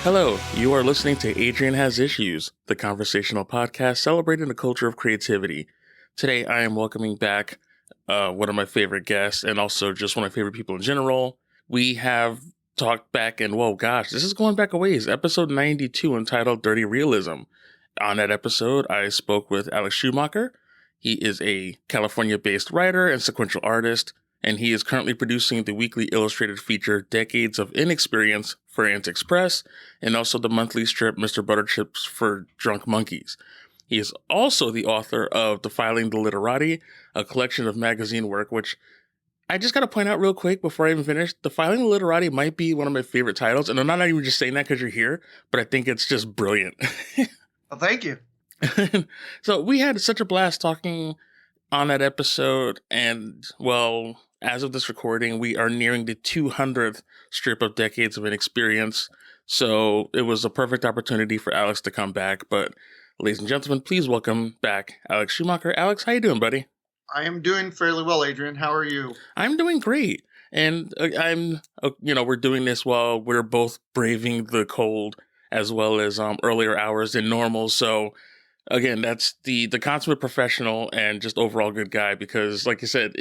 Hello, you are listening to Adrian Has Issues, the conversational podcast celebrating the culture of creativity. Today, I am welcoming back one of my favorite guests and also just one of my favorite people in general. We have talked back and, whoa, gosh, this is going back a ways. Episode 92 entitled Dirty Realism. On that episode, I spoke with Alex Schumacher. He is a California-based writer and sequential artist, and he is currently producing the weekly illustrated feature Decades of Inexperience for Antics Press, and also the monthly strip Mr. Butterchips for Drunk Monkeys. He is also the author of Defiling the Literati, a collection of magazine work, which I just got to point out real quick before I even finish. Defiling the Literati might be one of my favorite titles, and I'm not even just saying that because you're here, but I think it's just brilliant. Well, thank you. So we had such a blast talking on that episode, and, well, as of this recording, we are nearing the 200th strip of Decades of Inexperience, so it was a perfect opportunity for Alex to come back. But, ladies and gentlemen, please welcome back Alex Schumacher. Alex, how you doing, buddy? I am doing fairly well, Adrian. How are you? I'm doing great, and we're doing this while we're both braving the cold as well as earlier hours than normal, so again, that's the consummate professional and just overall good guy because, like you said,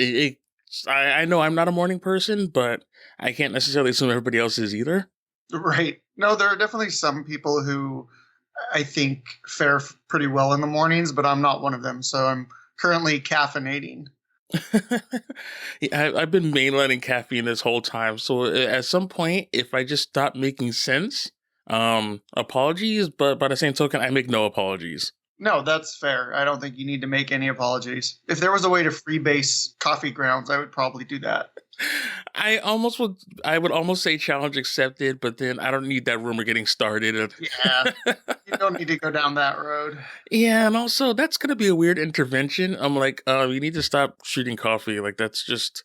I know I'm not a morning person, but I can't necessarily assume everybody else is either. Right. No, there are definitely some people who I think fare pretty well in the mornings, but I'm not one of them. So I'm currently caffeinating. Yeah, I've been mainlining caffeine this whole time. So at some point, if I just stop making sense, apologies, but by the same token, I make no apologies. No, that's fair. I don't think you need to make any apologies. If there was a way to freebase coffee grounds, I would probably do that. I would almost say challenge accepted, but then I don't need that rumor getting started. Yeah, you don't need to go down that road. Yeah, and also that's gonna be a weird intervention. I'm like, you need to stop shooting coffee. Like that's just,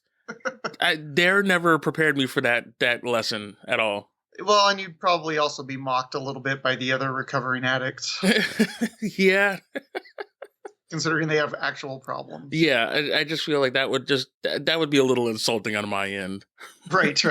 they're never prepared me for that lesson at all. Well, and you'd probably also be mocked a little bit by the other recovering addicts. Yeah. Considering they have actual problems. Yeah, I just feel like that would be a little insulting on my end. Right.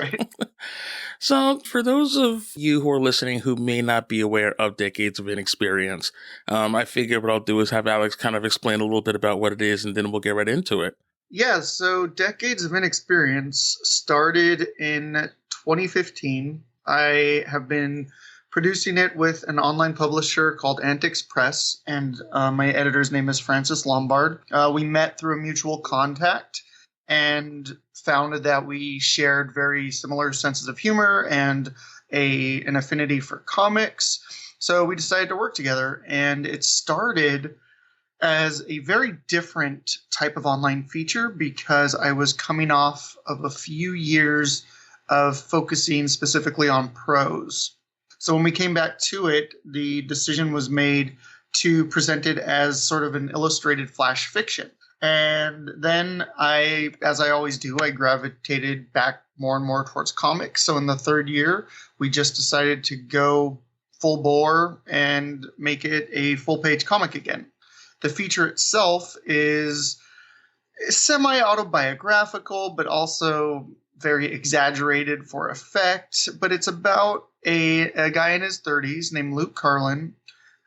So, for those of you who are listening who may not be aware of Decades of Inexperience, I figure what I'll do is have Alex kind of explain a little bit about what it is, and then we'll get right into it. Yeah, so Decades of Inexperience started in 2015. I have been producing it with an online publisher called Antics Press, and my editor's name is Francis Lombard. We met through a mutual contact and found that we shared very similar senses of humor and an affinity for comics. So we decided to work together, and it started as a very different type of online feature because I was coming off of a few years of focusing specifically on prose. So when we came back to it, the decision was made to present it as sort of an illustrated flash fiction. And then as I always do, I gravitated back more and more towards comics. So in the third year, we just decided to go full bore and make it a full-page comic again. The feature itself is semi-autobiographical, but also very exaggerated for effect, but it's about a guy in his 30s named Luke Carlin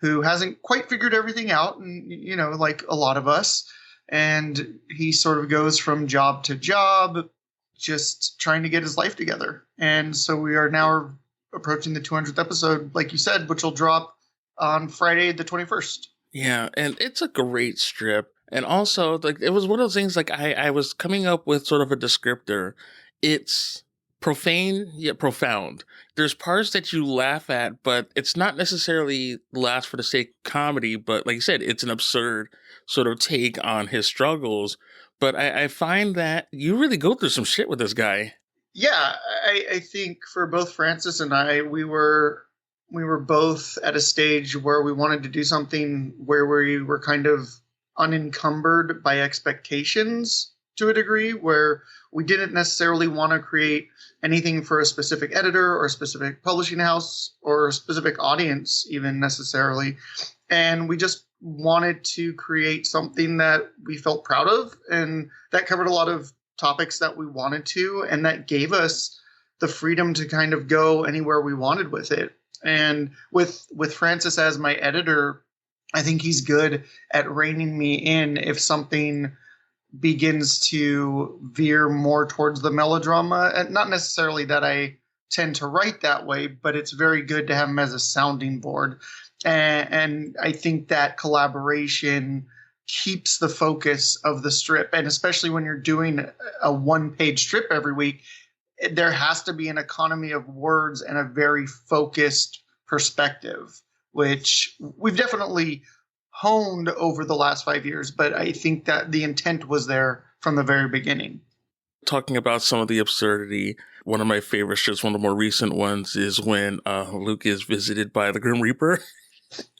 who hasn't quite figured everything out, and like a lot of us, and he sort of goes from job to job just trying to get his life together. And so we are now approaching the 200th episode, like you said, which will drop on Friday the 21st. Yeah, and it's a great strip. And also, like, it was one of those things, like, I was coming up with sort of a descriptor. It's profane yet profound. There's parts that you laugh at, but it's not necessarily laughs for the sake of comedy, but like you said, it's an absurd sort of take on his struggles. But I find that you really go through some shit with this guy. Yeah, I think for both Francis and I, we were both at a stage where we wanted to do something where we were kind of unencumbered by expectations to a degree, where we didn't necessarily want to create anything for a specific editor or a specific publishing house or a specific audience even necessarily. And we just wanted to create something that we felt proud of, and that covered a lot of topics that we wanted to, and that gave us the freedom to kind of go anywhere we wanted with it. And with Francis as my editor, I think he's good at reining me in if something begins to veer more towards the melodrama. And not necessarily that I tend to write that way, but it's very good to have him as a sounding board. And I think that collaboration keeps the focus of the strip. And especially when you're doing a one-page strip every week, there has to be an economy of words and a very focused perspective, which we've definitely honed over the last 5 years, but I think that the intent was there from the very beginning. Talking about some of the absurdity, one of my favorites, just one of the more recent ones, is when Luke is visited by the Grim Reaper.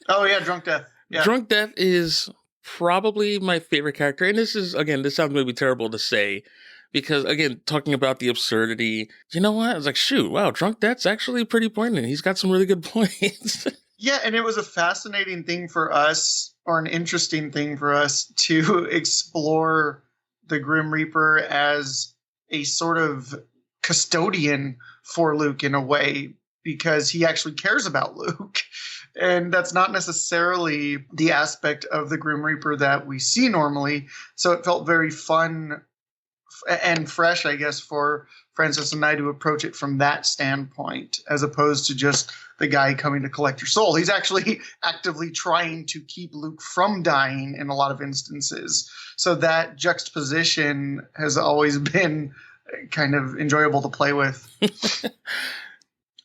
Oh, yeah, Drunk Death. Yeah. Drunk Death is probably my favorite character. And this is, again, this sounds maybe terrible to say, because, again, talking about the absurdity, you know what? I was like, shoot, wow, Drunk Death's actually pretty poignant. He's got some really good points. Yeah, and it was a fascinating thing for us, or an interesting thing for us, to explore the Grim Reaper as a sort of custodian for Luke in a way, because he actually cares about Luke. And that's not necessarily the aspect of the Grim Reaper that we see normally. So it felt very fun and fresh, I guess, for Francis and I to approach it from that standpoint, as opposed to just the guy coming to collect your soul. He's actually actively trying to keep Luke from dying in a lot of instances. So that juxtaposition has always been kind of enjoyable to play with.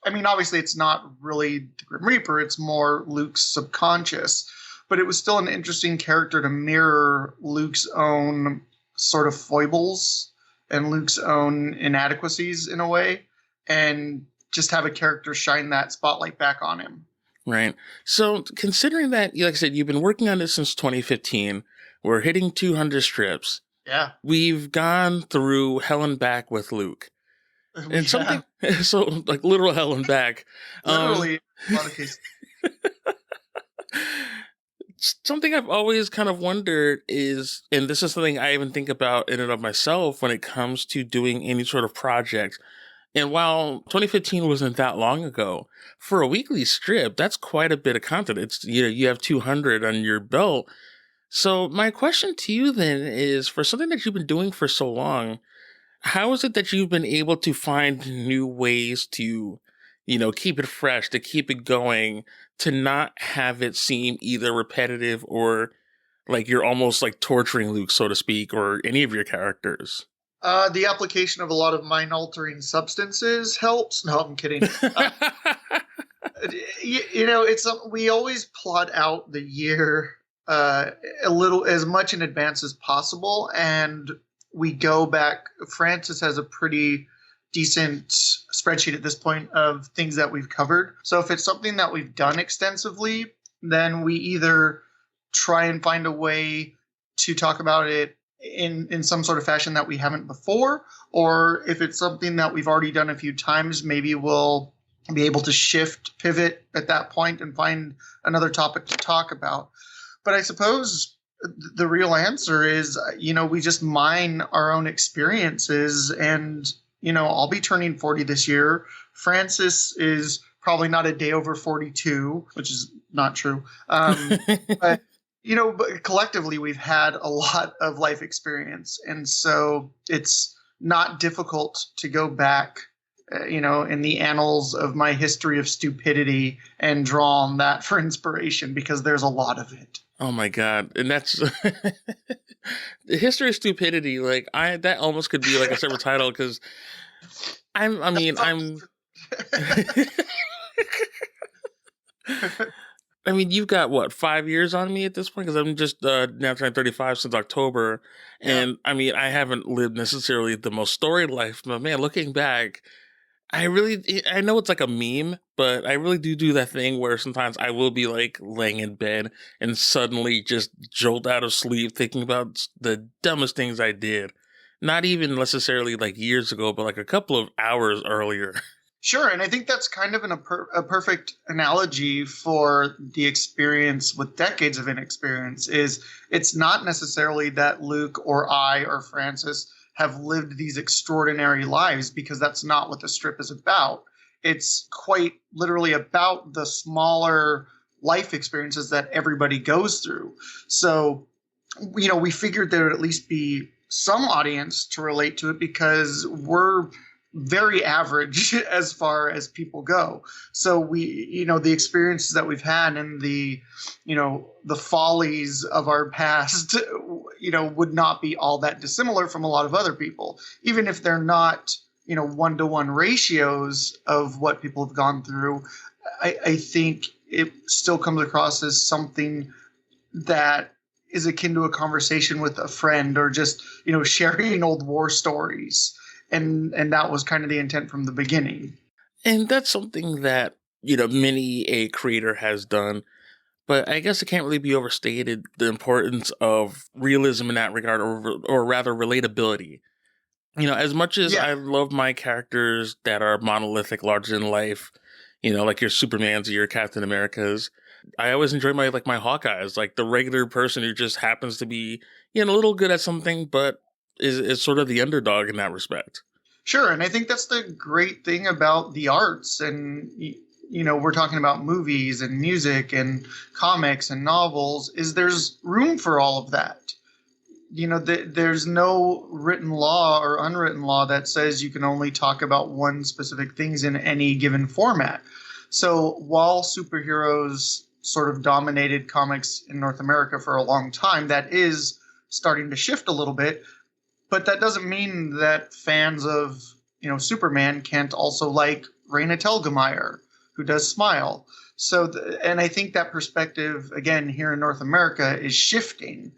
I mean, obviously, it's not really the Grim Reaper. It's more Luke's subconscious. But it was still an interesting character to mirror Luke's own sort of foibles and Luke's own inadequacies in a way, and just have a character shine that spotlight back on him. Right. So considering that, like I said, you've been working on this since 2015, we're hitting 200 strips. Yeah. We've gone through hell and back with Luke. And Yeah. something, so like literal hell and back. Literally, a lot of cases. Something I've always kind of wondered is, and this is something I even think about in and of myself when it comes to doing any sort of project. And while 2015 wasn't that long ago, for a weekly strip, that's quite a bit of content. It's, you know, you have 200 on your belt. So my question to you then is, for something that you've been doing for so long, how is it that you've been able to find new ways to, you know, keep it fresh, to keep it going, to not have it seem either repetitive or like you're almost like torturing Luke, so to speak, or any of your characters? The application of a lot of mind-altering substances helps. No, I'm kidding. You know, we always plot out the year a little, as much in advance as possible, and we go back. Francis has a pretty decent spreadsheet at this point of things that we've covered. So if it's something that we've done extensively, then we either try and find a way to talk about it in some sort of fashion that we haven't before, or if it's something that we've already done a few times, maybe we'll be able to pivot at that point and find another topic to talk about. But I suppose the real answer is, you know, we just mine our own experiences. And, you know, I'll be turning 40 this year. Francis is probably not a day over 42, which is not true. But, you know, but collectively we've had a lot of life experience. And so it's not difficult to go back, you know, in the annals of my history of stupidity and draw on that for inspiration, because there's a lot of it. Oh my God. And that's the history of stupidity. Like that almost could be like a separate title, because I mean, you've got what, 5 years on me at this point? Because I'm just now turning 35 since October. And I mean, I haven't lived necessarily the most storied life, but man, looking back, I know it's like a meme, but I really do that thing where sometimes I will be like laying in bed and suddenly just jolt out of sleep thinking about the dumbest things I did. Not even necessarily like years ago, but like a couple of hours earlier. Sure, and I think that's kind of a perfect analogy for the experience with decades of inexperience. Is it's not necessarily that Luke or I or Francis have lived these extraordinary lives, because that's not what the strip is about. It's quite literally about the smaller life experiences that everybody goes through. So, we figured there would at least be some audience to relate to it because we're very average as far as people go. So the experiences that we've had and the follies of our past, would not be all that dissimilar from a lot of other people, even if they're not, 1-to-1 ratios of what people have gone through. I think it still comes across as something that is akin to a conversation with a friend, or just, sharing old war stories. And that was kind of the intent from the beginning. And that's something that, many a creator has done. But I guess it can't really be overstated the importance of realism in that regard, or rather relatability. As much as Yeah. I love my characters that are monolithic, larger than life, like your Supermans or your Captain Americas, I always enjoy my Hawkeyes, like the regular person who just happens to be, a little good at something, but is sort of the underdog in that respect. Sure. And I think that's the great thing about the arts. And, we're talking about movies and music and comics and novels, is there's room for all of that. There's no written law or unwritten law that says you can only talk about one specific things in any given format. So while superheroes sort of dominated comics in North America for a long time, that is starting to shift a little bit. But that doesn't mean that fans of, Superman can't also like Raina Telgemeier, who does Smile. So, and I think that perspective, again, here in North America is shifting,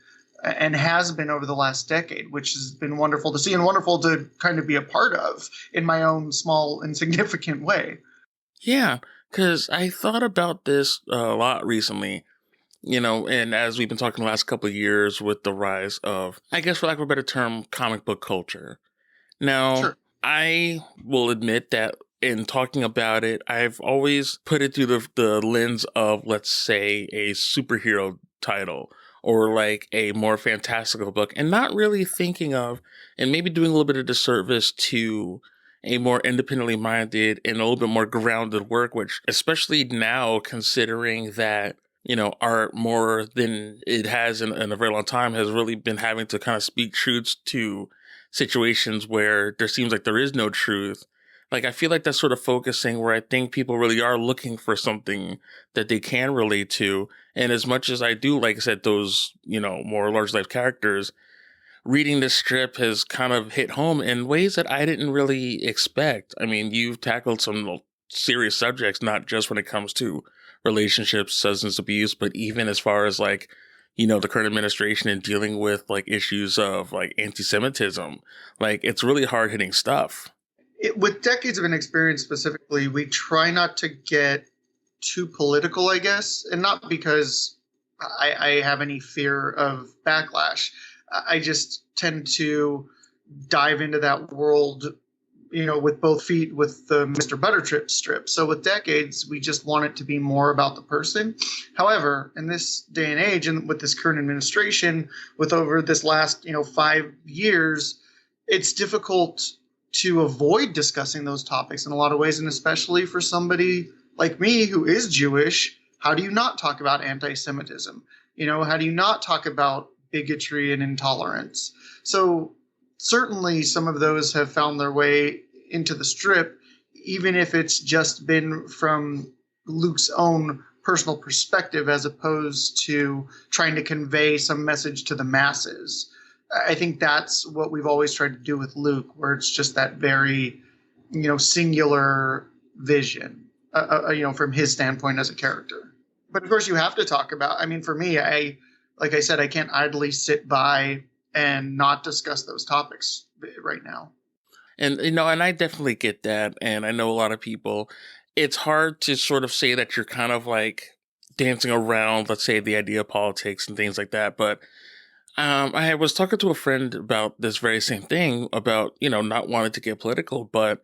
and has been over the last decade, which has been wonderful to see and wonderful to kind of be a part of in my own small, insignificant way. Yeah, because I thought about this a lot recently, and as we've been talking the last couple of years with the rise of, I guess for lack of a better term, comic book culture. Now, Sure. I will admit that in talking about it, I've always put it through the lens of, let's say, a superhero title or like a more fantastical book, and not really thinking of, and maybe doing a little bit of disservice to a more independently minded and a little bit more grounded work, which, especially now, considering that, art more than it has in a very long time has really been having to kind of speak truths to situations where there seems like there is no truth. Like, I feel like that's sort of focusing where I think people really are looking for something that they can relate to. And as much as I do, like I said, those, more large life characters, reading this strip has kind of hit home in ways that I didn't really expect. I mean, you've tackled some serious subjects, not just when it comes to relationships, substance abuse, but even as far as like, the current administration and dealing with like issues of like anti-Semitism. Like, it's really hard hitting stuff. With decades of inexperience specifically, we try not to get too political, I guess, and not because I have any fear of backlash. I just tend to dive into that world, with both feet with the Mr. Buttertrip strip. So with decades, we just want it to be more about the person. However, in this day and age, and with this current administration, with over this last, 5 years, it's difficult to avoid discussing those topics in a lot of ways. And especially for somebody like me who is Jewish, how do you not talk about anti-Semitism? How do you not talk about bigotry and intolerance? So certainly some of those have found their way into the strip, even if it's just been from Luke's own personal perspective as opposed to trying to convey some message to the masses. I think that's what we've always tried to do with Luke, where it's just that very, singular vision, from his standpoint as a character. But of course, you have to talk about, for me, like I said, I can't idly sit by and not discuss those topics right now. And, and I definitely get that. And I know a lot of people, it's hard to sort of say that you're kind of like dancing around, let's say, the idea of politics and things like that. But I was talking to a friend about this very same thing about, not wanting to get political, but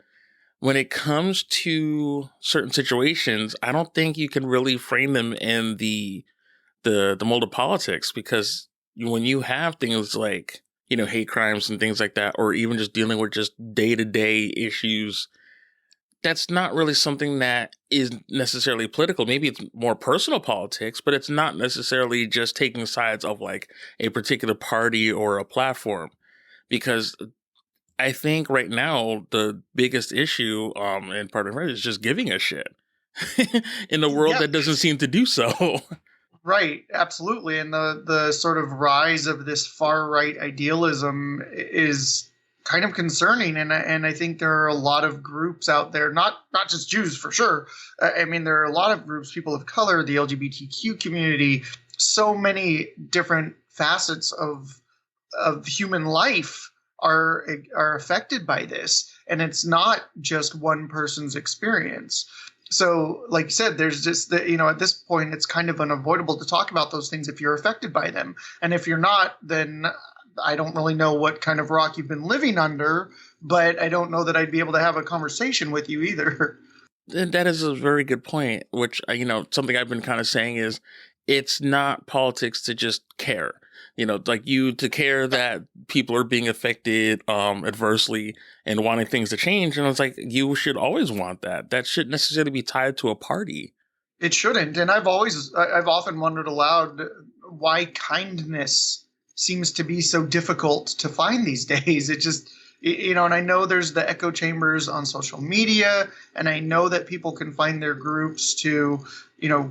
when it comes to certain situations, I don't think you can really frame them in the mold of politics, because when you have things like, hate crimes and things like that, or even just dealing with just day-to-day issues, that's not really something that is necessarily political. Maybe it's more personal politics, but it's not necessarily just taking sides of like a particular party or a platform. Because I think right now the biggest issue in part of it is just giving a shit in a world Yeah, that doesn't seem to do so. right, absolutely. And the sort of rise of this far right idealism is kind of concerning. And I think there are a lot of groups out there, not just Jews for sure. I mean, there are a lot of groups, people of color, the LGBTQ community, so many different facets of human life are affected by this, and it's not just one person's experience. So, like you said, there's just at this point, it's kind of unavoidable to talk about those things if you're affected by them. And if you're not, then I don't really know what kind of rock you've been living under, but I don't know that I'd be able to have a conversation with you either. And that is a very good point, which, something I've been kind of saying is it's not politics to just care. Like you to care that people are being affected adversely and wanting things to change. And it's like, you should always want that. That shouldn't necessarily be tied to a party. It shouldn't. And I've often wondered aloud why kindness seems to be so difficult to find these days. It just, and I know there's the echo chambers on social media, and I know that people can find their groups to,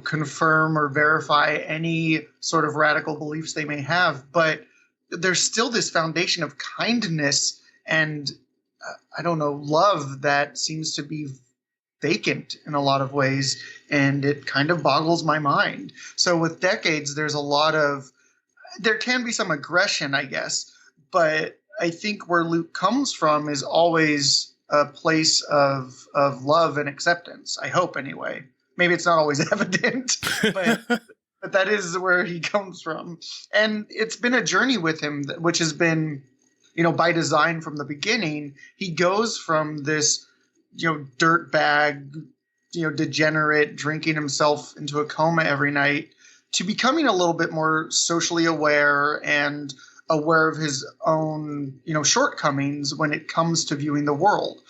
confirm or verify any sort of radical beliefs they may have. But there's still this foundation of kindness and, I don't know, love that seems to be vacant in a lot of ways, and it kind of boggles my mind. So with decades, there can be some aggression, I guess, but I think where Luke comes from is always a place of love and acceptance. I hope, anyway. Maybe it's not always evident, but that is where he comes from. And it's been a journey with him, which has been, by design from the beginning. He goes from this, dirtbag, degenerate, drinking himself into a coma every night, to becoming a little bit more socially aware and aware of his own, shortcomings when it comes to viewing the world.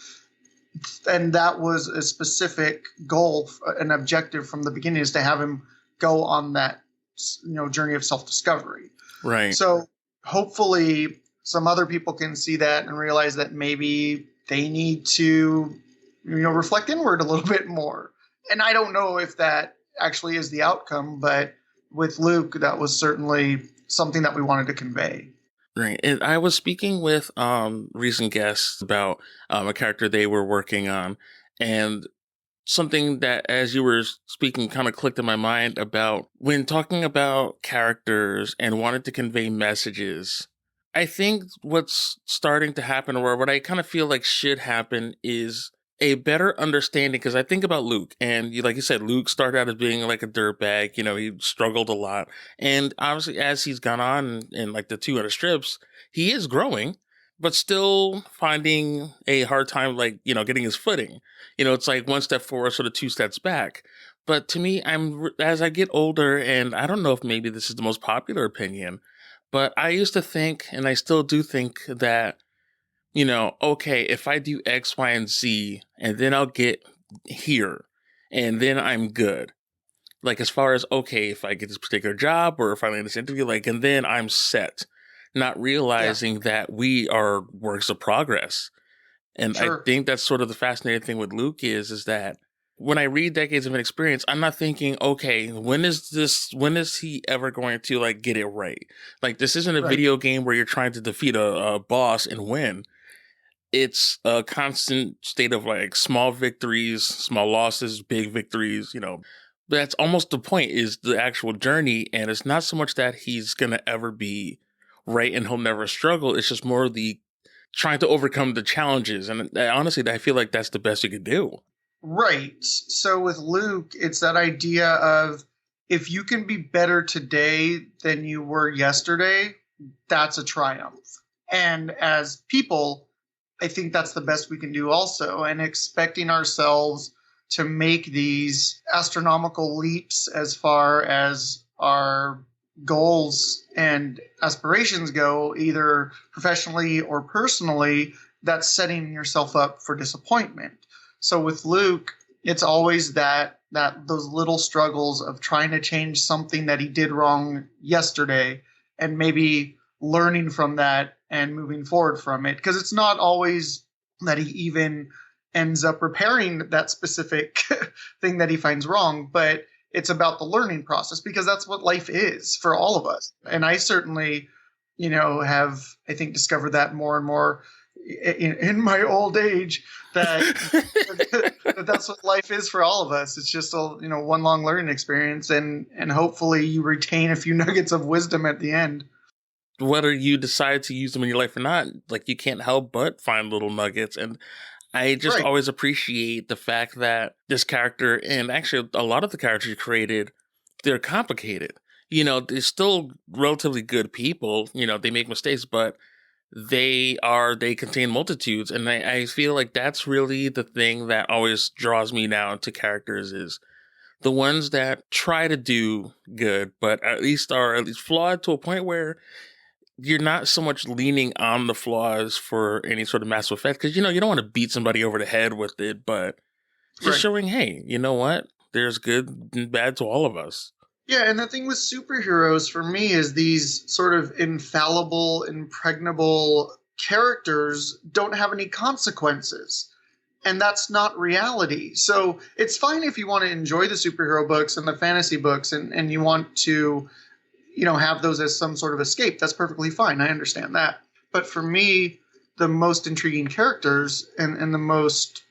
And that was a specific goal, an objective from the beginning, is to have him go on that, journey of self-discovery. Right. So hopefully some other people can see that and realize that maybe they need to, reflect inward a little bit more. And I don't know if that actually is the outcome, but with Luke, that was certainly something that we wanted to convey. Right. And I was speaking with recent guests about a character they were working on, and something that, as you were speaking, kind of clicked in my mind about when talking about characters and wanted to convey messages. I think what's starting to happen, or what I kind of feel like should happen, is a better understanding. Because I think about Luke, and like you said, Luke started out as being like a dirtbag. He struggled a lot, and obviously as he's gone on in like the 200 strips, he is growing, but still finding a hard time, like, getting his footing. It's like one step forward, sort of two steps back. But to me, as I get older, and I don't know if maybe this is the most popular opinion, but I used to think, and I still do think, that okay, if I do X, Y, and Z, and then I'll get here, and then I'm good. Like, as far as, okay, if I get this particular job, or if I land this interview, like, and then I'm set. Not realizing that we are works of progress. And sure. I think that's sort of the fascinating thing with Luke is that when I read Decades of Inexperience, I'm not thinking, okay, when is he ever going to like get it right? Like, this isn't a video game where you're trying to defeat a boss and win. It's a constant state of like small victories, small losses, big victories, That's almost the point, is the actual journey. And it's not so much that he's going to ever be right and he'll never struggle. It's just more the trying to overcome the challenges. And honestly, I feel like that's the best you could do. Right. So with Luke, it's that idea of, if you can be better today than you were yesterday, that's a triumph. And as people, I think that's the best we can do also. And expecting ourselves to make these astronomical leaps as far as our goals and aspirations go, either professionally or personally, that's setting yourself up for disappointment. So with Luke, it's always that those little struggles of trying to change something that he did wrong yesterday and maybe learning from that and moving forward from it. Because it's not always that he even ends up repairing that specific thing that he finds wrong, but it's about the learning process, because that's what life is for all of us. And I certainly, have, I think, discovered that more and more in my old age, that that's what life is for all of us. It's just one long learning experience, and hopefully you retain a few nuggets of wisdom at the end. Whether you decide to use them in your life or not, like, you can't help but find little nuggets. And I just always appreciate the fact that this character, and actually a lot of the characters you created, they're complicated. They're still relatively good people. They make mistakes, but they contain multitudes. And I feel like that's really the thing that always draws me now to characters, is the ones that try to do good, but are at least flawed to a point where you're not so much leaning on the flaws for any sort of massive effect, because you don't want to beat somebody over the head with it, but just showing, hey, you know what? There's good and bad to all of us. Yeah, and the thing with superheroes for me is these sort of infallible, impregnable characters don't have any consequences. And that's not reality. So it's fine if you want to enjoy the superhero books and the fantasy books, and you want to have those as some sort of escape. That's perfectly fine. I understand that. But for me, the most intriguing characters and the most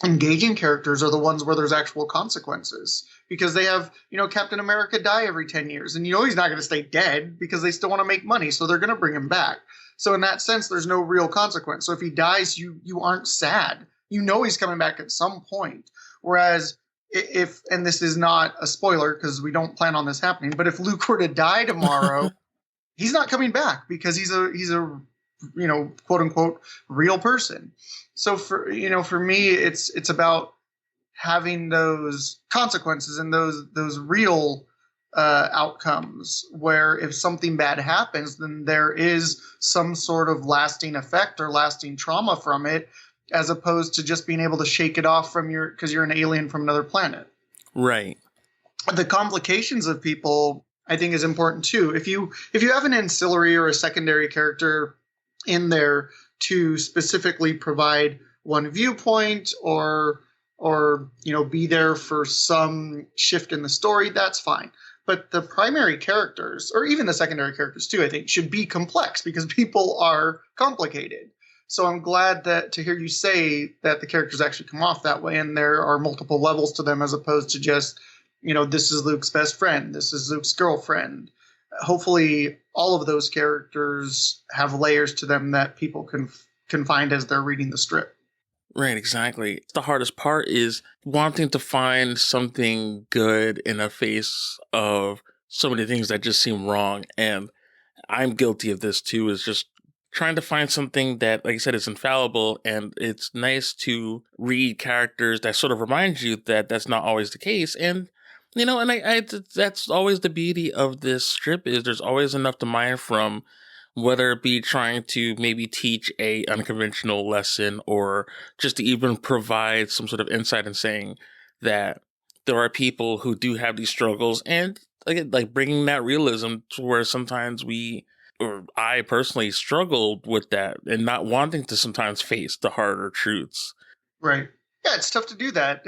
engaging characters are the ones where there's actual consequences, because they have, Captain America die every 10 years, and he's not going to stay dead because they still want to make money. So they're going to bring him back. So in that sense, there's no real consequence. So if he dies, you aren't sad. He's coming back at some point. Whereas if, and this is not a spoiler because we don't plan on this happening, but if Luke were to die tomorrow, he's not coming back, because he's a quote unquote real person. So for me, it's about having those consequences and those real outcomes, where if something bad happens, then there is some sort of lasting effect or lasting trauma from it, as opposed to just being able to shake it off because you're an alien from another planet. Right. The complications of people, I think, is important too. If you have an ancillary or a secondary character in there to specifically provide one viewpoint, or be there for some shift in the story, that's fine. But the primary characters, or even the secondary characters too, I think, should be complex, because people are complicated. So I'm glad to hear you say that the characters actually come off that way, and there are multiple levels to them, as opposed to just, this is Luke's best friend, this is Luke's girlfriend. Hopefully all of those characters have layers to them that people can find as they're reading the strip. Right, exactly. The hardest part is wanting to find something good in the face of so many things that just seem wrong. And I'm guilty of this too, is just trying to find something that, like I said, is infallible. And it's nice to read characters that sort of remind you that that's not always the case. And, that's always the beauty of this strip, is there's always enough to mine from, whether it be trying to maybe teach a unconventional lesson, or just to even provide some sort of insight in saying that there are people who do have these struggles, and again, like bringing that realism to where sometimes I personally struggled with that, and not wanting to sometimes face the harder truths. Right. Yeah, it's tough to do that.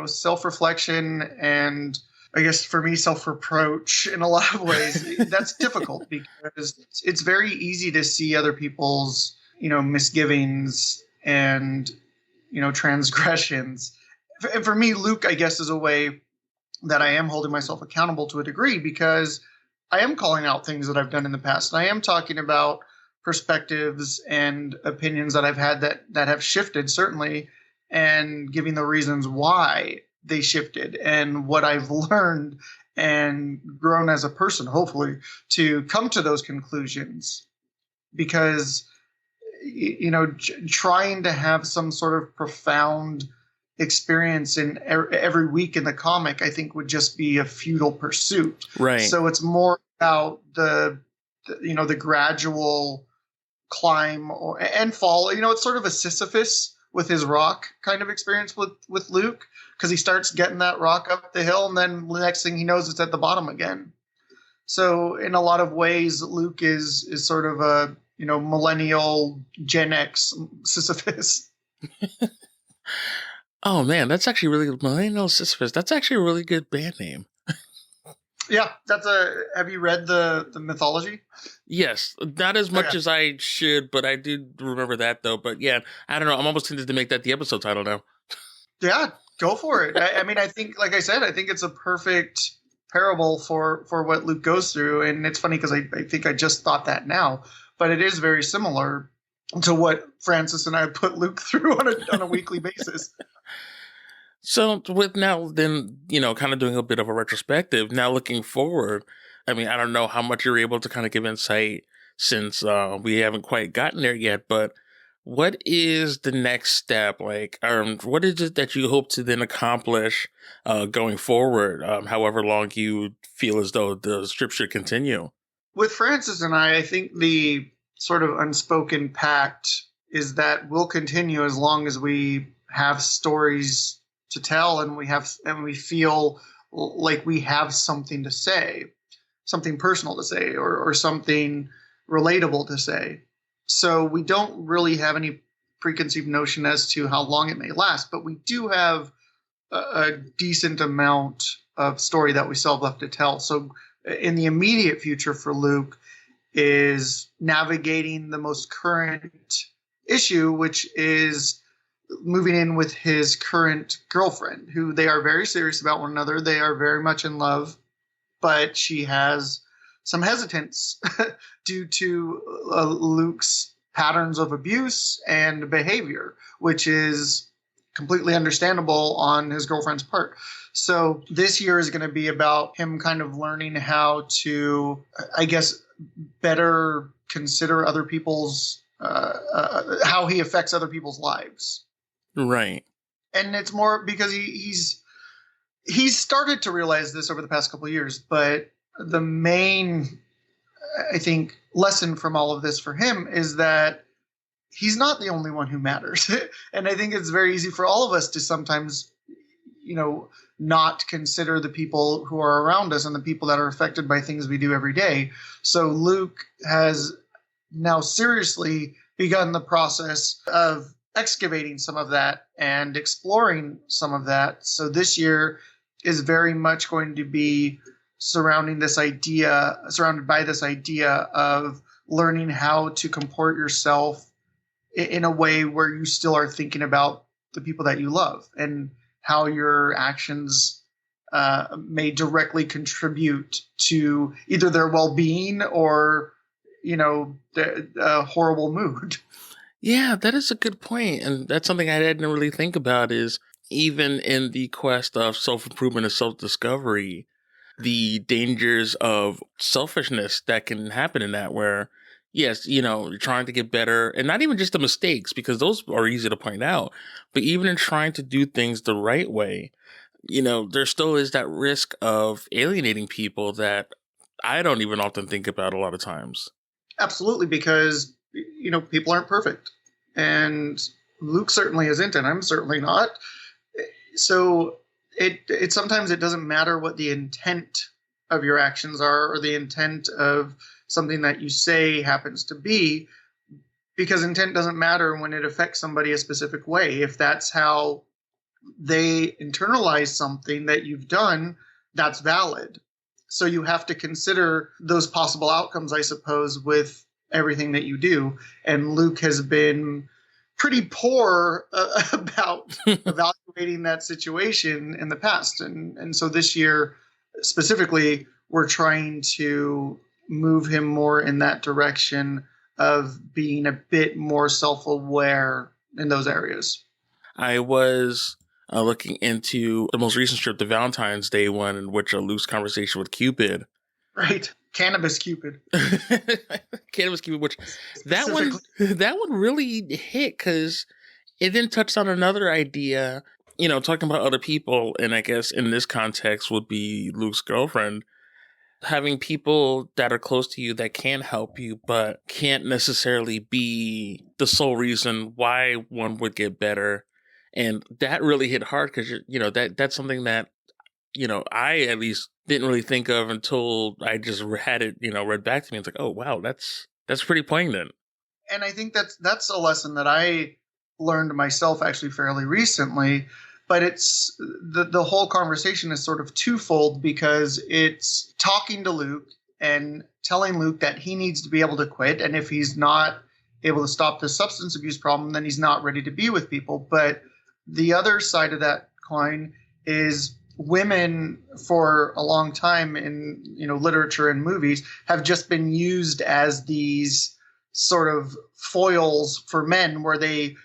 Self-reflection, and I guess for me, self-reproach in a lot of ways, that's difficult, because it's very easy to see other people's, misgivings and, transgressions. And for me, Luke, I guess, is a way that I am holding myself accountable to a degree, because I am calling out things that I've done in the past. And I am talking about perspectives and opinions that I've had that have shifted, certainly, and giving the reasons why they shifted, and what I've learned and grown as a person, hopefully, to come to those conclusions. Because, trying to have some sort of profound experience in every week in the comic, I think, would just be a futile pursuit. Right. So it's more about the gradual climb and fall. It's sort of a Sisyphus with his rock kind of experience with Luke, because he starts getting that rock up the hill, and then the next thing he knows, it's at the bottom again. So in a lot of ways, Luke is sort of a millennial Gen X Sisyphus. Oh man, that's actually really good. Millennial Sisyphus. That's actually a really good band name. Yeah, have you read the mythology? Yes, not as much as I should, but I do remember that though. But yeah, I don't know. I'm almost tempted to make that the episode title now. Yeah, go for it. I mean, I think, like I said, I think it's a perfect parable for what Luke goes through. And it's funny because I think I just thought that now, but it is very similar to what Francis and I put Luke through on a weekly basis. So with now then, kind of doing a bit of a retrospective, now looking forward, I mean, I don't know how much you're able to kind of give insight since we haven't quite gotten there yet, but what is the next step? Like, what is it that you hope to then accomplish going forward, however long you feel as though the strip should continue? With Francis and I think the sort of unspoken pact is that we'll continue as long as we have stories to tell, and we feel like we have something to say, something personal to say, or something relatable to say. So we don't really have any preconceived notion as to how long it may last, but we do have a decent amount of story that we still have left to tell. So in the immediate future for Luke is navigating the most current issue, which is moving in with his current girlfriend, who they are very serious about one another. They are very much in love, but she has some hesitance due to Luke's patterns of abuse and behavior, which is completely understandable on his girlfriend's part. So this year is going to be about him kind of learning how to, I guess, better consider other people's, how he affects other people's lives. Right. And it's more because he's started to realize this over the past couple of years, but the main, I think, lesson from all of this for him is that he's not the only one who matters. And I think it's very easy for all of us to sometimes, not consider the people who are around us and the people that are affected by things we do every day. So Luke has now seriously begun the process of excavating some of that and exploring some of that. So this year is very much going to be surrounded by this idea of learning how to comport yourself in a way where you still are thinking about the people that you love and how your actions may directly contribute to either their well-being or, the horrible mood. Yeah, that is a good point. And that's something I didn't really think about is even in the quest of self-improvement and self-discovery, the dangers of selfishness that can happen in that where, yes, you're trying to get better and not even just the mistakes because those are easy to point out, but even in trying to do things the right way, there still is that risk of alienating people that I don't even often think about a lot of times. Absolutely, because people aren't perfect, and Luke certainly isn't, and I'm certainly not. So it sometimes it doesn't matter what the intent of your actions are or the intent of something that you say happens to be, because intent doesn't matter when it affects somebody a specific way. If that's how they internalize something that you've done, that's valid. So you have to consider those possible outcomes, I suppose, with everything that you do. And Luke has been pretty poor about evaluating that situation in the past. And so this year, specifically, we're trying to move him more in that direction of being a bit more self-aware in those areas. I was looking into the most recent strip, the Valentine's Day one, in which a loose conversation with Cupid. Right. Cannabis Cupid. Cannabis Cupid, which that one really hit because it then touched on another idea, talking about other people. And I guess in this context would be Luke's girlfriend. having people that are close to you that can help you, but can't necessarily be the sole reason why one would get better. And that really hit hard because, that's something that, I at least didn't really think of until I just had it, read back to me. It's like, oh, wow, that's pretty poignant. And I think that's a lesson that I learned myself actually fairly recently. But it's the whole conversation is sort of twofold because it's talking to Luke and telling Luke that he needs to be able to quit, and if he's not able to stop the substance abuse problem, then he's not ready to be with people. But the other side of that coin is women for a long time in literature and movies have just been used as these sort of foils for men where they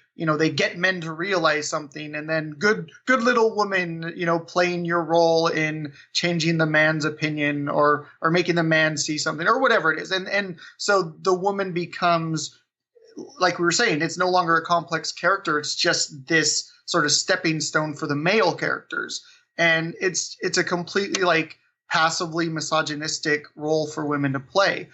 get men to realize something, and then good little woman playing your role in changing the man's opinion or making the man see something or whatever it is, and so the woman becomes, like we were saying, it's no longer a complex character, it's just this sort of stepping stone for the male characters, and it's a completely like passively misogynistic role for women to play.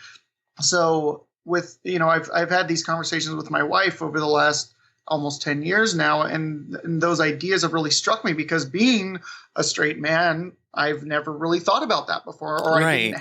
So with I've had these conversations with my wife over the last almost 10 years now, and those ideas have really struck me because being a straight man, I've never really thought about that before, or Right.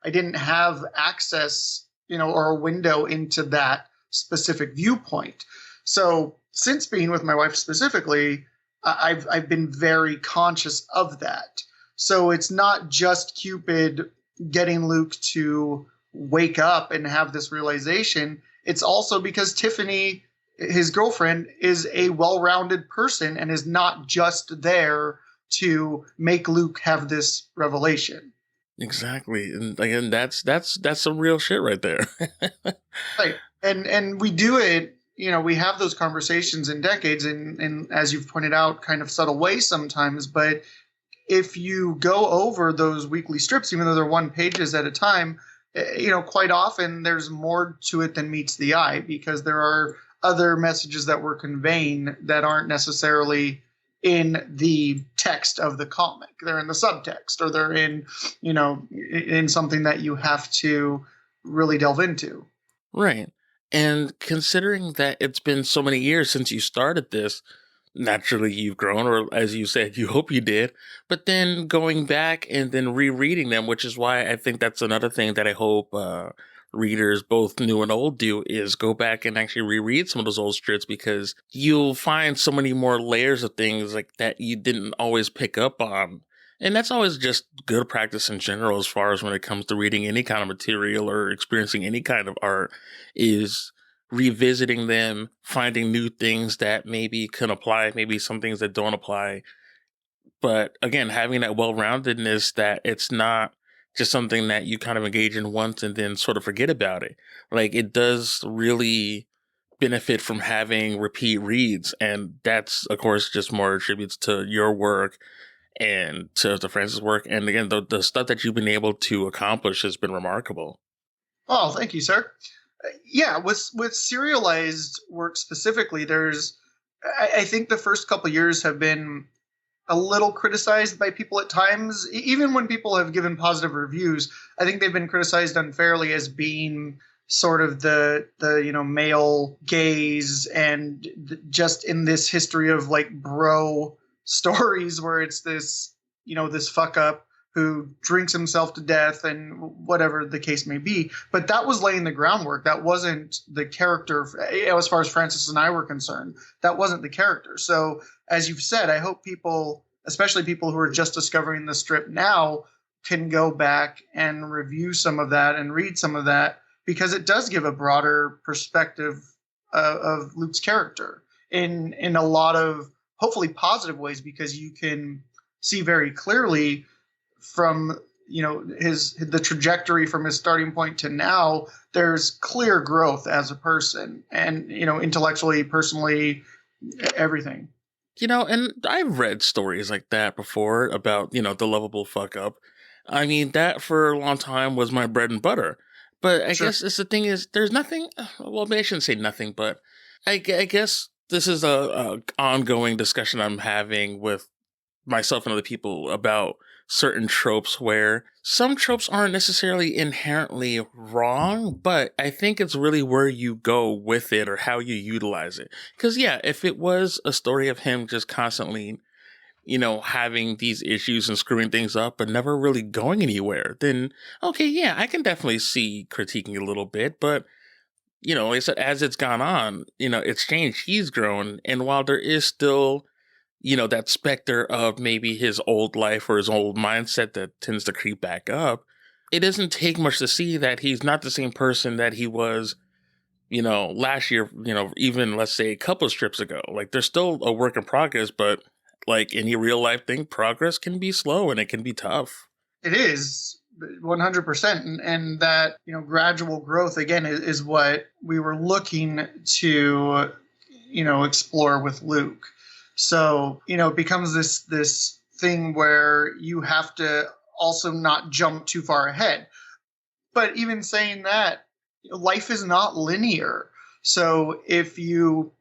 I didn't have access, or a window into that specific viewpoint. So since being with my wife specifically, I've been very conscious of that. So it's not just Cupid getting Luke to wake up and have this realization. It's also because Tiffany, his girlfriend, is a well-rounded person and is not just there to make Luke have this revelation. Exactly. And again, that's some real shit right there. Right. And we do it, we have those conversations in decades and as you've pointed out, kind of subtle ways sometimes, but if you go over those weekly strips, even though they're 1 pages at a time, quite often there's more to it than meets the eye because there are other messages that we're conveying that aren't necessarily in the text of the comic. They're in the subtext, or they're in, in something that you have to really delve into. Right. And considering that it's been so many years since you started this, naturally you've grown, or as you said, you hope you did. But then going back and then rereading them, which is why I think that's another thing that I hope readers, both new and old, do, is go back and actually reread some of those old strips, because you'll find so many more layers of things like that you didn't always pick up on. And that's always just good practice in general, as far as when it comes to reading any kind of material or experiencing any kind of art, is revisiting them, finding new things that maybe can apply, maybe some things that don't apply. But again, having that well-roundedness, that it's not just something that you kind of engage in once and then sort of forget about it. Like, it does really benefit from having repeat reads. And that's, of course, just more attributes to your work and to Francis' work. And again, the stuff that you've been able to accomplish has been remarkable. Oh, thank you, sir. Yeah, with serialized work specifically, I think the first couple years have been a little criticized by people at times. Even when people have given positive reviews, I think they've been criticized unfairly as being sort of the male gaze, and just in this history of like bro stories where it's this this fuck up who drinks himself to death and whatever the case may be. But that was laying the groundwork. That wasn't the character, as far as Francis and I were concerned. That wasn't the character. So as you've said, I hope people, especially people who are just discovering the strip now, can go back and review some of that and read some of that, because it does give a broader perspective of Luke's character in a lot of hopefully positive ways, because you can see very clearly from the trajectory from his starting point to now. There's clear growth as a person, and intellectually, personally, everything. And I've read stories like that before about, the lovable fuck up. I mean, that for a long time was my bread and butter. But I Sure. guess the thing is, there's nothing, well, maybe I shouldn't say nothing, but I guess this is a ongoing discussion I'm having with myself and other people about certain tropes where some tropes aren't necessarily inherently wrong, but I think it's really where you go with it or how you utilize it. Because, yeah, if it was a story of him just constantly, having these issues and screwing things up but never really going anywhere, then, okay, yeah, I can definitely see critiquing a little bit, but as it's gone on, it's changed. He's grown. And while there is still, that specter of maybe his old life or his old mindset that tends to creep back up, it doesn't take much to see that he's not the same person that he was, last year, even let's say a couple of strips ago. Like, there's still a work in progress, but like any real life thing, progress can be slow and it can be tough. It is 100%. And that, gradual growth, again, is what we were looking to, explore with Luke. So, it becomes this thing where you have to also not jump too far ahead. But even saying that, life is not linear. So if you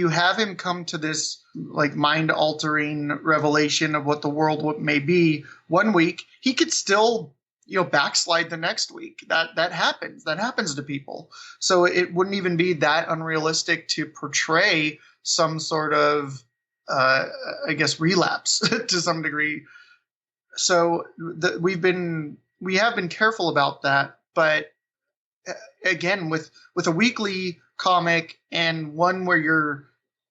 have him come to this like mind-altering revelation of what the world may be one week, he could still backslide the next week. That happens to people. So it wouldn't even be that unrealistic to portray some sort of relapse to some degree. So we have been careful about that, but again, with a weekly comic and one where you're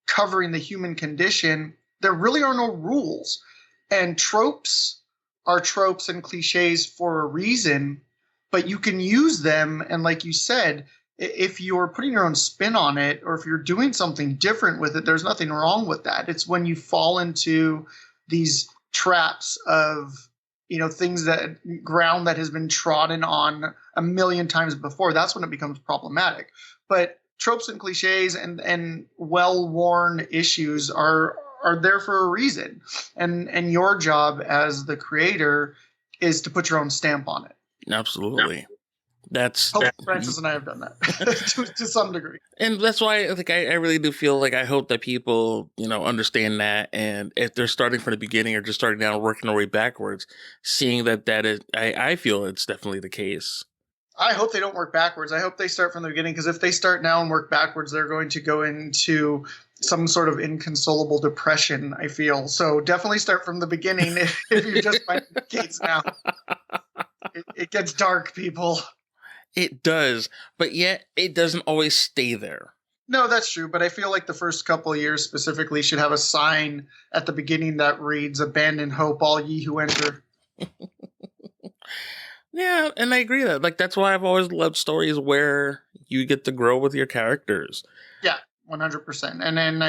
covering the human condition, there really are no rules. And tropes are tropes and cliches for a reason, but you can use them. And like you said, if you're putting your own spin on it, or if you're doing something different with it, there's nothing wrong with that. It's when you fall into these traps of, things ground that has been trodden on a million times before, that's when it becomes problematic. But tropes and cliches and well-worn issues are there for a reason. And your job as the creator is to put your own stamp on it. Absolutely. Francis and I have done that to some degree. And that's why I really do feel like I hope that people, understand that. And if they're starting from the beginning or just starting down and working their way backwards, seeing that is, I feel it's definitely the case. I hope they don't work backwards. I hope they start from the beginning, because if they start now and work backwards, they're going to go into some sort of inconsolable depression, I feel. So definitely start from the beginning if you're just finding the kids now. It gets dark, people. It does, but yet it doesn't always stay there. No, that's true. But I feel like the first couple of years specifically should have a sign at the beginning that reads, "Abandon hope, all ye who enter." Yeah, and I agree that. That's why I've always loved stories where you get to grow with your characters. Yeah, 100%. And then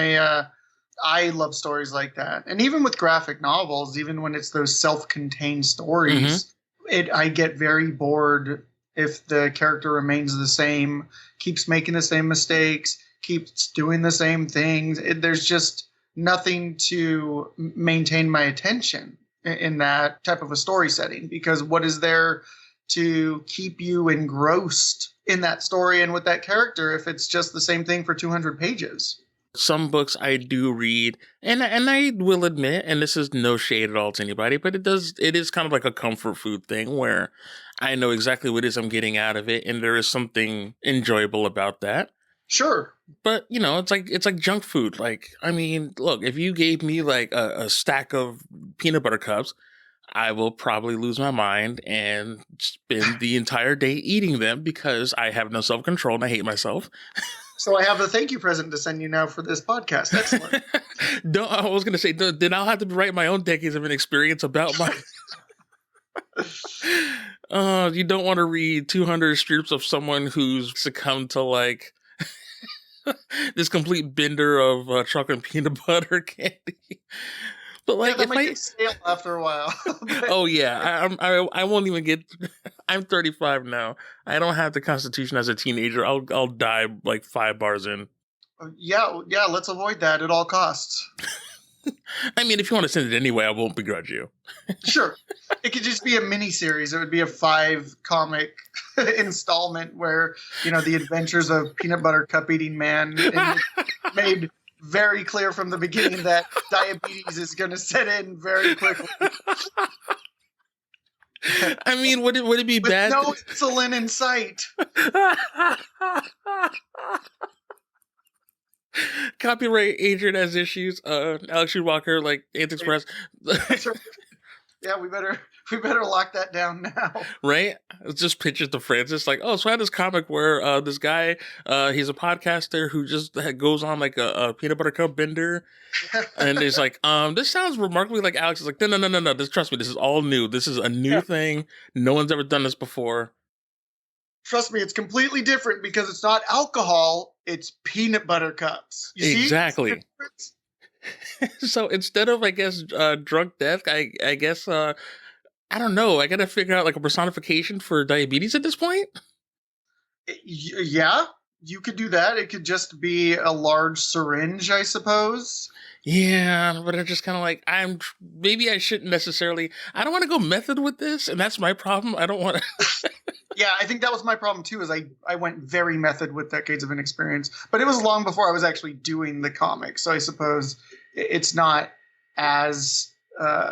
I love stories like that. And even with graphic novels, even when it's those self-contained stories, I get very bored if the character remains the same, keeps making the same mistakes, keeps doing the same things. There's just nothing to maintain my attention in that type of a story setting, because what is there to keep you engrossed in that story and with that character if it's just the same thing for 200 pages? Some books I do read, and I will admit, and this is no shade at all to anybody, but it is kind of like a comfort food thing where I know exactly what it is I'm getting out of it, and there is something enjoyable about that. Sure. But, it's like junk food. Look, if you gave me a stack of peanut butter cups, I will probably lose my mind and spend the entire day eating them because I have no self-control and I hate myself. So I have a thank you present to send you now for this podcast. Excellent. I was going to say, then I'll have to write my own decades of inexperience about my... You don't want to read 200 strips of someone who's succumbed to this complete bender of chocolate and peanut butter candy. But that might get stale after a while. Oh yeah, I won't even get. I'm 35 now. I don't have the constitution as a teenager. I'll die 5 bars in. Yeah. Let's avoid that at all costs. If you want to send it anyway, I won't begrudge you. Sure. It could just be a mini series. It would be a 5 comic installment where, the adventures of peanut butter cup eating man made very clear from the beginning that diabetes is going to set in very quickly. I mean, would it be With bad? no insulin in sight. Copyright Adrian Has Issues. Alex Schumacher, like Anti-Express. That's right. Yeah, we better lock that down now. Right? It's just pictures to Francis, like, oh, so I had this comic where this guy, he's a podcaster who just goes on like a peanut butter cup bender, and he's like, this sounds remarkably like Alex. Is like, no. This, trust me, this is all new. This is a new thing. No one's ever done this before. Trust me, it's completely different because it's not alcohol; it's peanut butter cups. You see? Exactly. So instead of, I guess, drunk death, I guess, I don't know. I gotta figure out like a personification for diabetes at this point. Yeah, you could do that. It could just be a large syringe, I suppose. Yeah, but I'm just kind of like, maybe I shouldn't necessarily. I don't want to go method with this, and that's my problem. I don't want to. Yeah, I think that was my problem too. Is I went very method with Decades of Inexperience, but it was long before I was actually doing the comic. So I suppose it's not as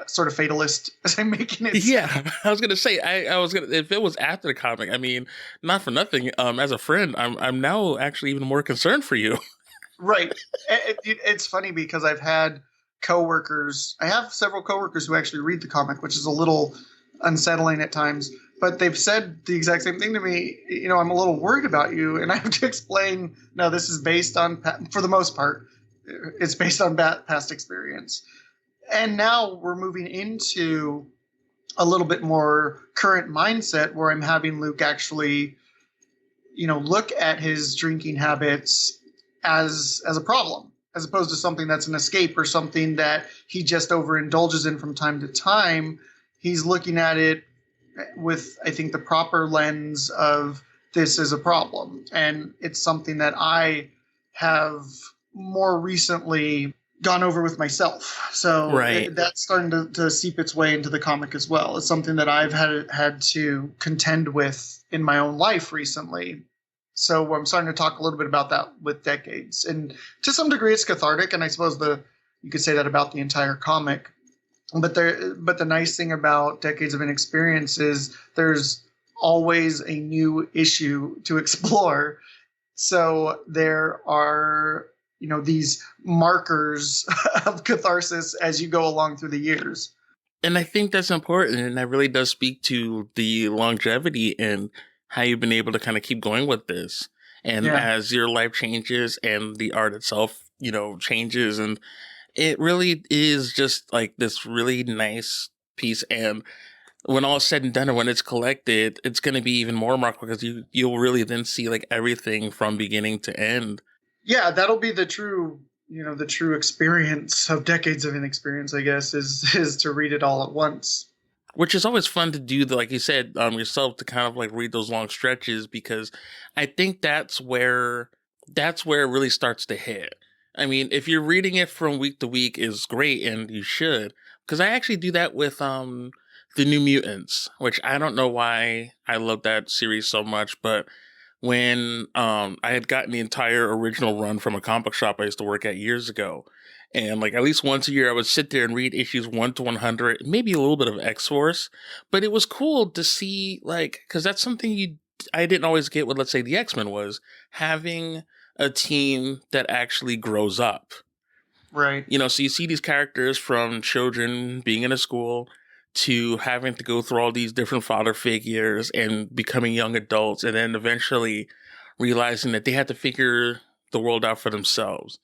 sort of fatalist as I'm making it. Yeah, I was gonna say I was gonna, if it was after the comic. I mean, not for nothing. As a friend, I'm now actually even more concerned for you. Right. It's funny because I've had coworkers. I have several coworkers who actually read the comic, which is a little unsettling at times. But they've said the exact same thing to me. You know, I'm a little worried about you, and I have to explain. No, this is based on, for the most part, it's based on past experience. And now we're moving into a little bit more current mindset where I'm having Luke actually, you know, look at his drinking habits as a problem, as opposed to something that's an escape or something that he just overindulges in from time to time. He's looking at it with, I think, the proper lens of this is a problem. And it's something that I have more recently gone over with myself. So Right. That's starting to seep its way into the comic as well. It's something that I've had to contend with in my own life recently. So I'm starting to talk a little bit about that with Decades. And to some degree, it's cathartic. And I suppose you could say that about the entire comic. But the nice thing about Decades of Inexperience is there's always a new issue to explore. So there are, you know, these markers of catharsis as you go along through the years. And I think that's important, and that really does speak to the longevity and how you've been able to kind of keep going with this. And as your life changes and the art itself, you know, changes, and it really is just like this really nice piece. And when all is said and done, or when it's collected, it's going to be even more remarkable because you'll really then see like everything from beginning to end. Yeah, that'll be the true experience of Decades of Inexperience, I guess, is to read it all at once. Which is always fun to do, like you said, yourself, to kind of like read those long stretches, because I think that's where it really starts to hit. I mean, if you're reading it from week to week is great, and you should, because I actually do that with the New Mutants, which I don't know why I love that series so much, but when I had gotten the entire original run from a comic book shop I used to work at years ago, and like at least once a year I would sit there and read issues 1 to 100, maybe a little bit of X-Force, but it was cool to see, like, because that's something I didn't always get with, let's say, the X-Men, was having a team that actually grows up. Right. You know, so you see these characters from children being in a school to having to go through all these different father figures and becoming young adults, and then eventually realizing that they had to figure the world out for themselves.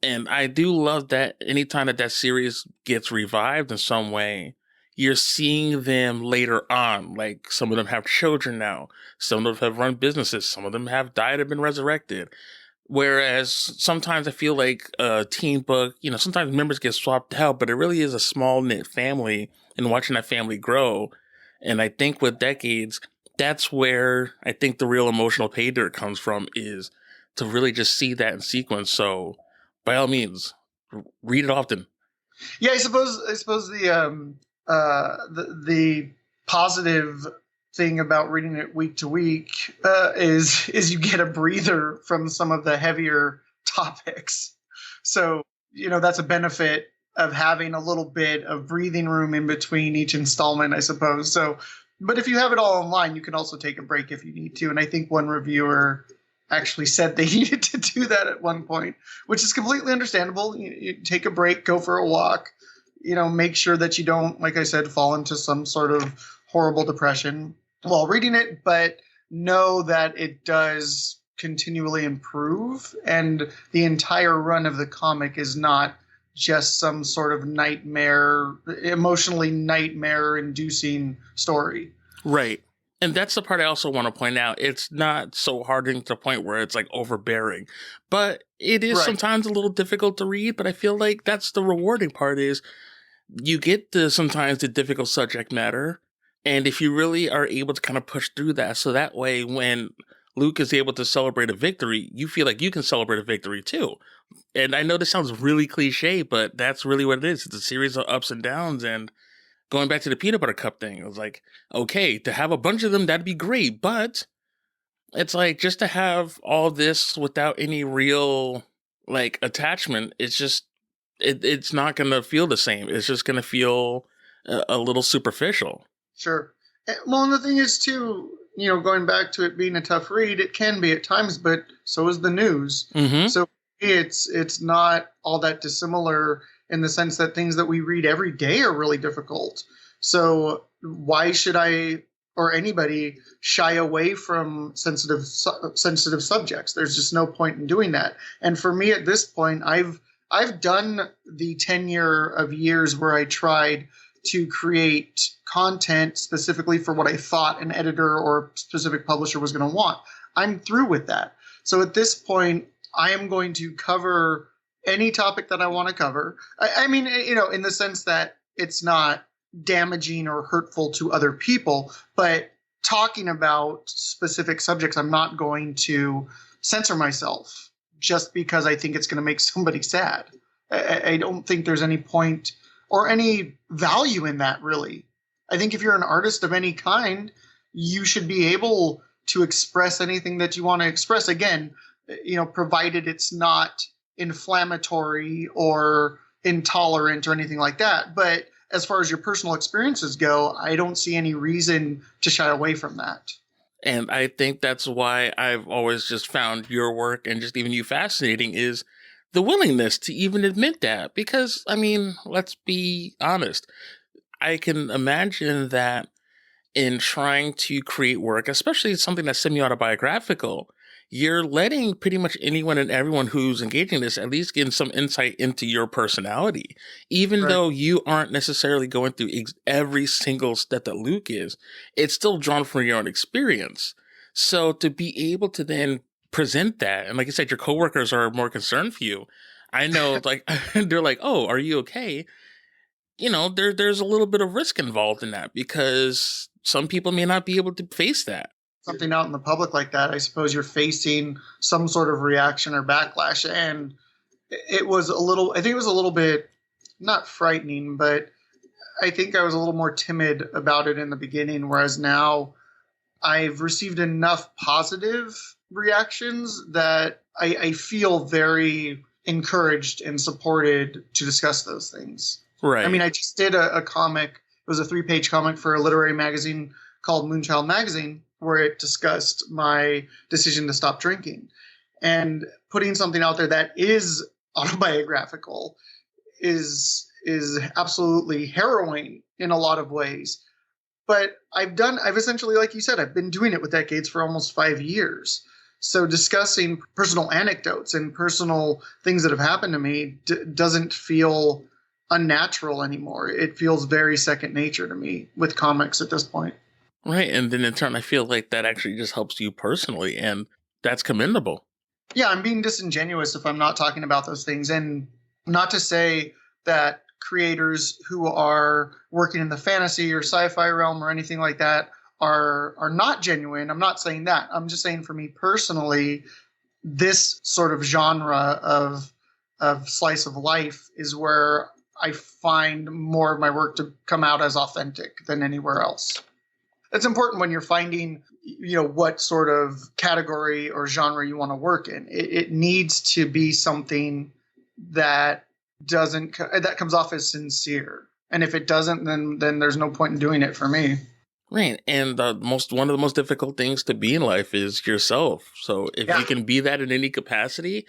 And I do love that anytime that series gets revived in some way, you're seeing them later on. Like, some of them have children now. Some of them have run businesses. Some of them have died and been resurrected. Whereas sometimes I feel like a teen book, you know, sometimes members get swapped out, but it really is a small knit family, and watching that family grow. And I think with Decades, that's where I think the real emotional pay dirt comes from, is to really just see that in sequence. So by all means, read it often. Yeah, I suppose the positive thing about reading it week to week is you get a breather from some of the heavier topics. So, you know, that's a benefit of having a little bit of breathing room in between each installment, I suppose. So, but if you have it all online, you can also take a break if you need to. And I think one reviewer actually said they needed to do that at one point, which is completely understandable. You take a break, go for a walk, make sure that you don't, like I said, fall into some sort of horrible depression while reading it, but know that it does continually improve, and the entire run of the comic is not just some sort of emotionally nightmare inducing story. Right. And that's the part I also want to point out. It's not so hardening to the point where it's like overbearing, but it is sometimes a little difficult to read. But I feel like that's the rewarding part, is you get sometimes the difficult subject matter. And if you really are able to kind of push through that, so that way when Luke is able to celebrate a victory, you feel like you can celebrate a victory too. And I know this sounds really cliche, but that's really what it is. It's a series of ups and downs. And going back to the peanut butter cup thing, it was like, okay, to have a bunch of them, that'd be great. But it's like, just to have all this without any real like attachment, it's just, it's not going to feel the same. It's just going to feel a little superficial. Sure. Well, and the thing is too, going back to it being a tough read, it can be at times, but so is the news. Mm-hmm. So it's not all that dissimilar in the sense that things that we read every day are really difficult. So why should I or anybody shy away from sensitive subjects? There's just no point in doing that. And for me at this point, I've done the tenure of years where I tried to create content specifically for what I thought an editor or specific publisher was going to want. I'm through with that. So at this point, I am going to cover any topic that I want to cover. I mean, in the sense that it's not damaging or hurtful to other people, but talking about specific subjects, I'm not going to censor myself just because I think it's going to make somebody sad. I don't think there's any point or any value in that, really. I think if you're an artist of any kind, you should be able to express anything that you want to express. Again, provided it's not inflammatory or intolerant or anything like that. But as far as your personal experiences go, I don't see any reason to shy away from that. And I think that's why I've always just found your work and just even you fascinating, is the willingness to even admit that. Because, I mean, let's be honest. I can imagine that in trying to create work, especially something that's semi-autobiographical, you're letting pretty much anyone and everyone who's engaging this at least get some insight into your personality. Even though you aren't necessarily going through every single step that Luke is, it's still drawn from your own experience. So to be able to then present that, and like you said, your coworkers are more concerned for you. I know, like, they're like, oh, are you okay? There's a little bit of risk involved in that because some people may not be able to face that. Something out in the public like that, I suppose you're facing some sort of reaction or backlash. And I think it was a little bit, not frightening, but I think I was a little more timid about it in the beginning, whereas now I've received enough positive reactions that I feel very encouraged and supported to discuss those things. Right. I mean, I just did a comic. It was a 3-page comic for a literary magazine called Moonchild Magazine, where it discussed my decision to stop drinking. And putting something out there that is autobiographical is absolutely harrowing in a lot of ways. But I've essentially, like you said, I've been doing it with Decades for almost 5 years. So discussing personal anecdotes and personal things that have happened to me doesn't feel unnatural anymore. It feels very second nature to me with comics at this point. Right. And then in turn, I feel like that actually just helps you personally, and that's commendable. Yeah, I'm being disingenuous if I'm not talking about those things. And not to say that creators who are working in the fantasy or sci-fi realm or anything like that are not genuine. I'm not saying that. I'm just saying for me personally, this sort of genre of slice of life is where I find more of my work to come out as authentic than anywhere else. It's important when you're finding, what sort of category or genre you want to work in. It needs to be something that that comes off as sincere. And if it doesn't, then there's no point in doing it for me. Right. And one of the most difficult things to be in life is yourself. So if you can be that in any capacity,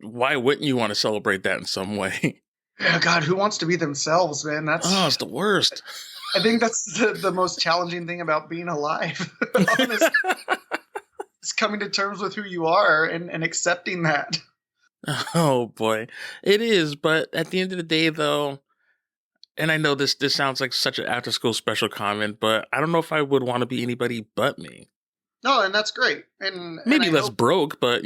why wouldn't you want to celebrate that in some way? Yeah, God, who wants to be themselves, man? It's the worst. I think that's the most challenging thing about being alive. Honestly, it's coming to terms with who you are and accepting that. Oh boy, it is. But at the end of the day, though, and I know this sounds like such an after school special comment, but I don't know if I would want to be anybody but me. No, and that's great. And maybe less broke, but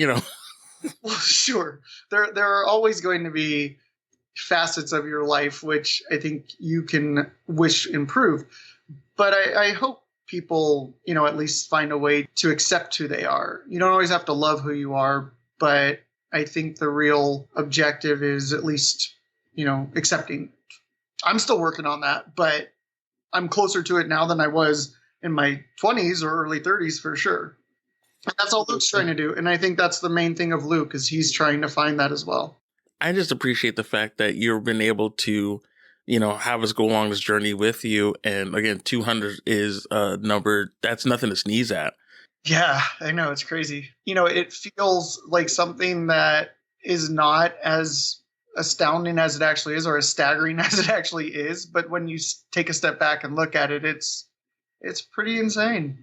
Well, sure. There are always going to be facets of your life which I think you can wish improved. But I hope people, at least find a way to accept who they are. You don't always have to love who you are, but I think the real objective is at least, accepting. I'm still working on that, but I'm closer to it now than I was in my 20s or early 30s for sure. And that's all Luke's trying to do. And I think that's the main thing of Luke, is he's trying to find that as well. I just appreciate the fact that you've been able to, have us go along this journey with you. And again, 200 is a number that's nothing to sneeze at. Yeah, I know. It's crazy. It feels like something that is not as astounding as it actually is, or as staggering as it actually is. But when you take a step back and look at it, it's pretty insane.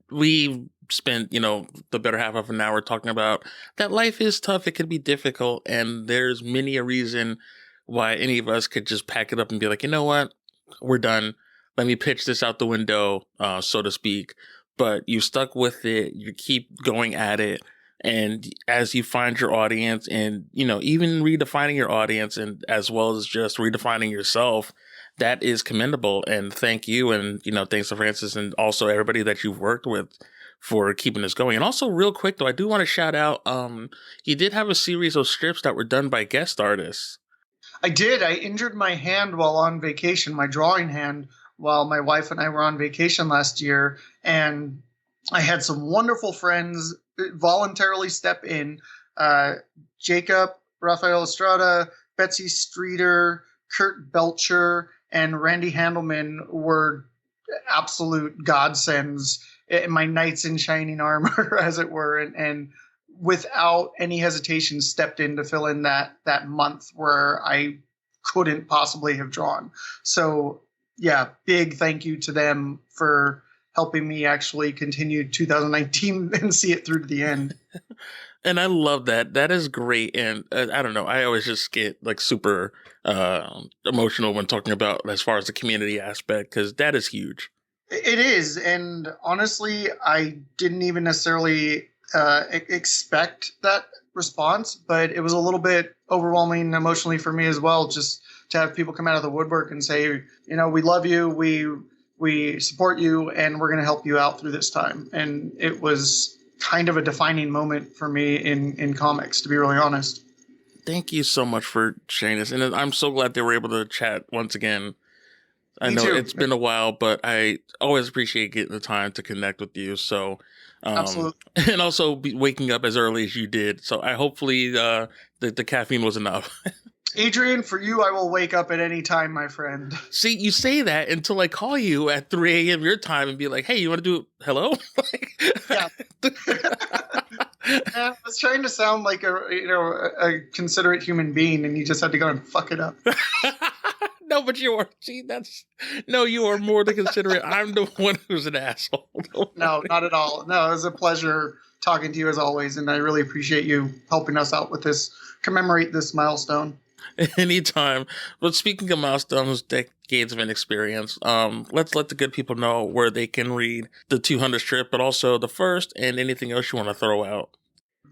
We spent, the better half of an hour talking about that life is tough. It can be difficult. And there's many a reason why any of us could just pack it up and be like, you know what? We're done. Let me pitch this out the window, so to speak. But you stuck with it. You keep going at it. And as you find your audience and, even redefining your audience, and as well as just redefining yourself, that is commendable. And thank you. And, thanks to Francis and also everybody that you've worked with for keeping this going. And also real quick, though, I do want to shout out, you did have a series of strips that were done by guest artists. I did. I injured my hand while on vacation, my drawing hand, while my wife and I were on vacation last year. And I had some wonderful friends voluntarily step in. Jacob, Rafael Estrada, Betsy Streeter, Kurt Belcher, and Randy Handelman were absolute godsends, my knights in shining armor, as it were, and without any hesitation stepped in to fill in that month where I couldn't possibly have drawn. So yeah, big thank you to them for helping me actually continue 2019 and see it through to the end. And I love that. That is great. And I don't know, I always just get like super emotional when talking about as far as the community aspect, because that is huge. It is. And honestly, I didn't even necessarily expect that response, but it was a little bit overwhelming emotionally for me as well, just to have people come out of the woodwork and say, we love you, we support you, and we're going to help you out through this time. And it was kind of a defining moment for me in comics, to be really honest. Thank you so much for sharing this. And I'm so glad they were able to chat once again. I know it's been a while, but I always appreciate getting the time to connect with you. So, absolutely. And also waking up as early as you did. So hopefully the caffeine was enough. Adrian, for you, I will wake up at any time, my friend. See, you say that until I call you at 3 a.m. your time and be like, hey, you want to do hello? Yeah. I was trying to sound like a considerate human being, and you just had to go and fuck it up. No, but you are. See, you are more than considerate. I'm the one who's an asshole. No, not at all. No, it was a pleasure talking to you as always, and I really appreciate you helping us out with this, commemorate this milestone. Anytime. But speaking of milestones, decades of inexperience, let's let the good people know where they can read the 200 strip, but also the first and anything else you want to throw out.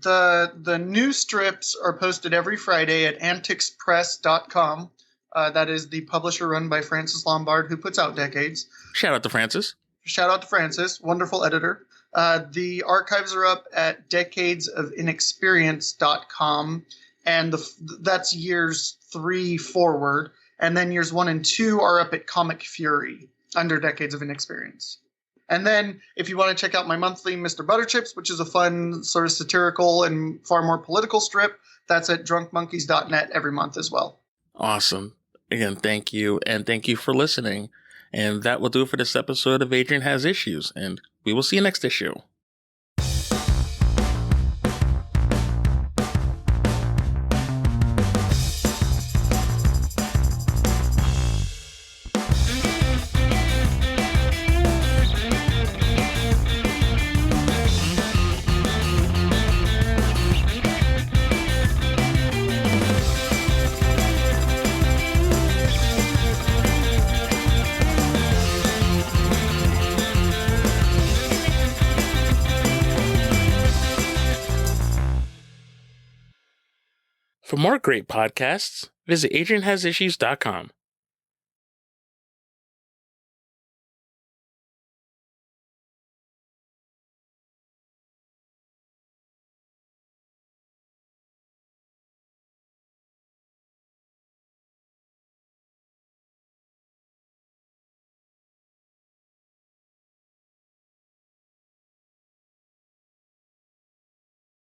The new strips are posted every Friday at anticspress.com. That is the publisher run by Francis Lombard, who puts out Decades. Shout out to Francis. Shout out to Francis, wonderful editor. The archives are up at decadesofinexperience.com, and that's years 3 forward. And then years 1 and 2 are up at Comic Fury under Decades of Inexperience. And then if you want to check out my monthly Mr. Butterchips, which is a fun sort of satirical and far more political strip, that's at drunkmonkeys.net every month as well. Awesome. Again, thank you, and thank you for listening. And that will do it for this episode of Adrian Has Issues, and we will see you next issue. For more great podcasts, visit AdrianHasIssues.com.